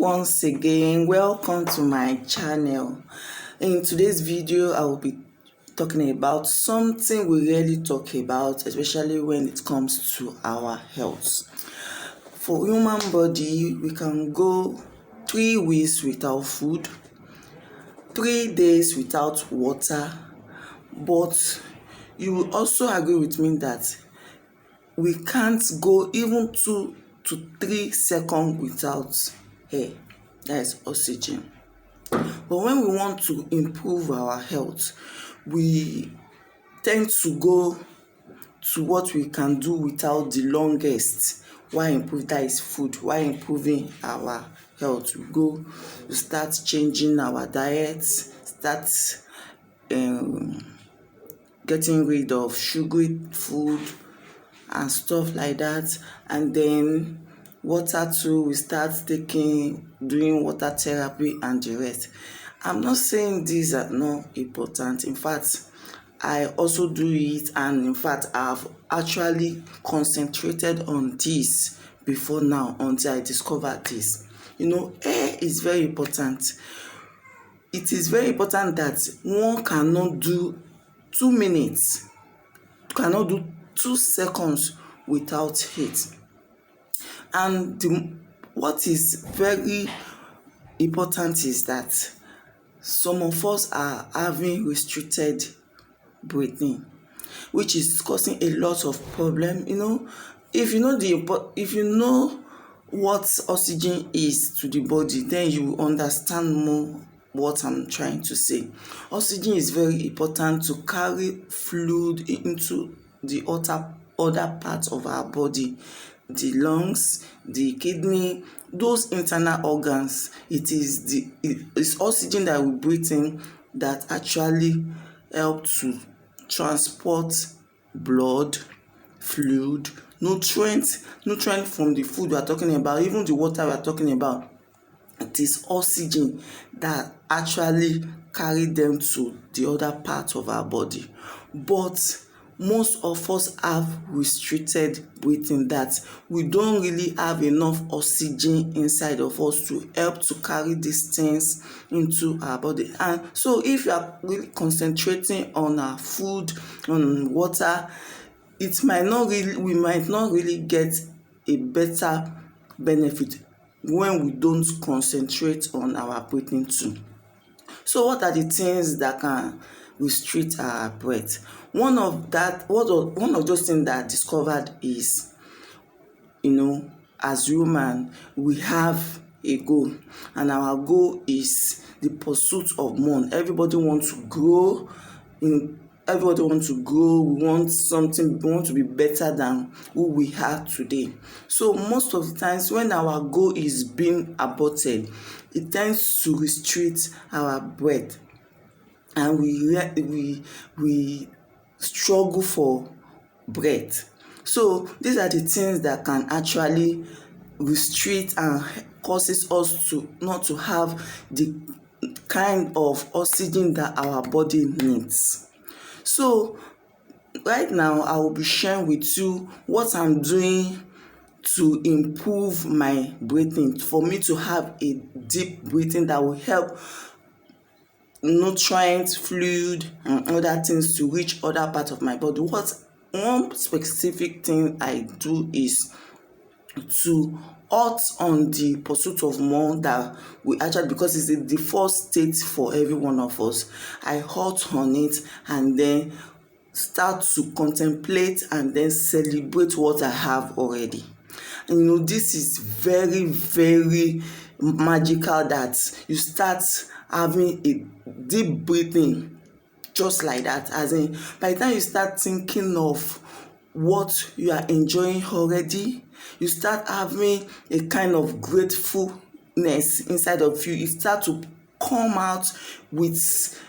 once again, welcome to my channel. In today's video, I will be talking about something we rarely talk about, especially when it comes to our health. For human body, we can go 3 weeks without food, 3 days without water, but you will also agree with me that we can't go even 2 to 3 seconds without air, that is oxygen. But when we want to improve our health, we tend to go to what we can do without the longest. Why improve? That is food. Why improving our health? We start changing our diet, start getting rid of sugary food and stuff like that, and then water too. We start doing water therapy and the rest. I'm not saying these are not important. In fact, I also do it, and in fact I've actually concentrated on this before now until I discovered this. Air is very important. It is very important that one cannot do 2 minutes, cannot do 2 seconds without heat. And what is very important is that some of us are having restricted breathing, which is causing a lot of problem. If you know what oxygen is to the body, then you will understand more what I'm trying to say. Oxygen is very important to carry fluid into the other parts of our body, the lungs, the kidney, those internal organs. It's oxygen that we breathe in that actually help to transport blood, fluid, nutrients from the food we are talking about, even the water we are talking about. It is oxygen that actually carry them to the other part of our body. But most of us have restricted breathing, that we don't really have enough oxygen inside of us to help to carry these things into our body. And so if you are really concentrating on our food, on water, we might not really get a better benefit when we don't concentrate on our breathing too. So what are the things that can restrict our breath? One of those things that I discovered is, as human, we have a goal, and our goal is the pursuit of more. Everybody wants to grow. Everybody wants to grow. We want something. We want to be better than who we are today. So most of the times when our goal is being aborted, it tends to restrict our breath, and we struggle for breath. So these are the things that can actually restrict and causes us to not to have the kind of oxygen that our body needs. So right now I will be sharing with you what I'm doing to improve my breathing, for me to have a deep breathing that will help nutrients, fluid, and other things to reach other parts of my body. One specific thing I do is to halt on the pursuit of more that we actually, because it's a default state for every one of us. I halt on it and then start to contemplate and then celebrate what I have already. And this is very, very magical, that you start having a deep breathing just like that. As in, by the time you start thinking of what you are enjoying already, you start having a kind of gratefulness inside of you. You start to come out with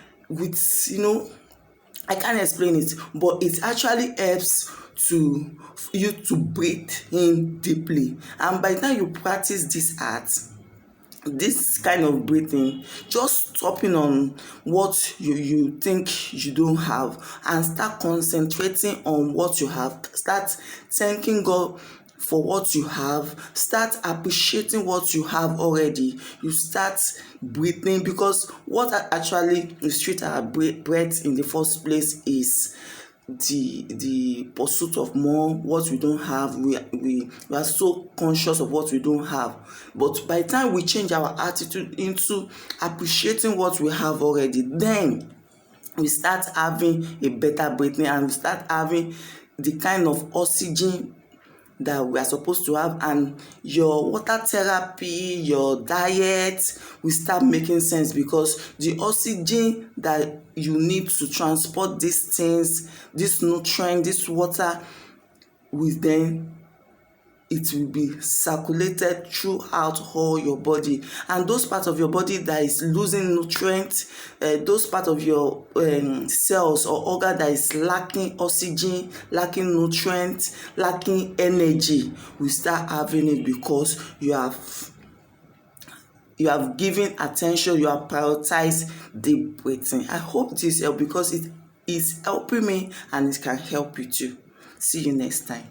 I can't explain it, but it actually helps you to breathe in deeply. And by the time you practice this kind of breathing, just stopping on what you think you don't have and start concentrating on what you have. Start thanking God for what you have, start appreciating what you have already. You start breathing, because what actually restrict our breath in the first place is the pursuit of more. What we don't have, we are so conscious of what we don't have. But by the time we change our attitude into appreciating what we have already, then we start having a better breathing, and we start having the kind of oxygen that we are supposed to have, and your water therapy, your diet will start making sense, because the oxygen that you need to transport these things, this nutrient, this water, will then it will be circulated throughout all your body, and those parts of your body that is losing nutrients, those parts of your cells or organ that is lacking oxygen, lacking nutrients, lacking energy, will start having it, because you have given attention, you have prioritized deep breathing. I hope this help, because it is helping me and it can help you too. See you next time.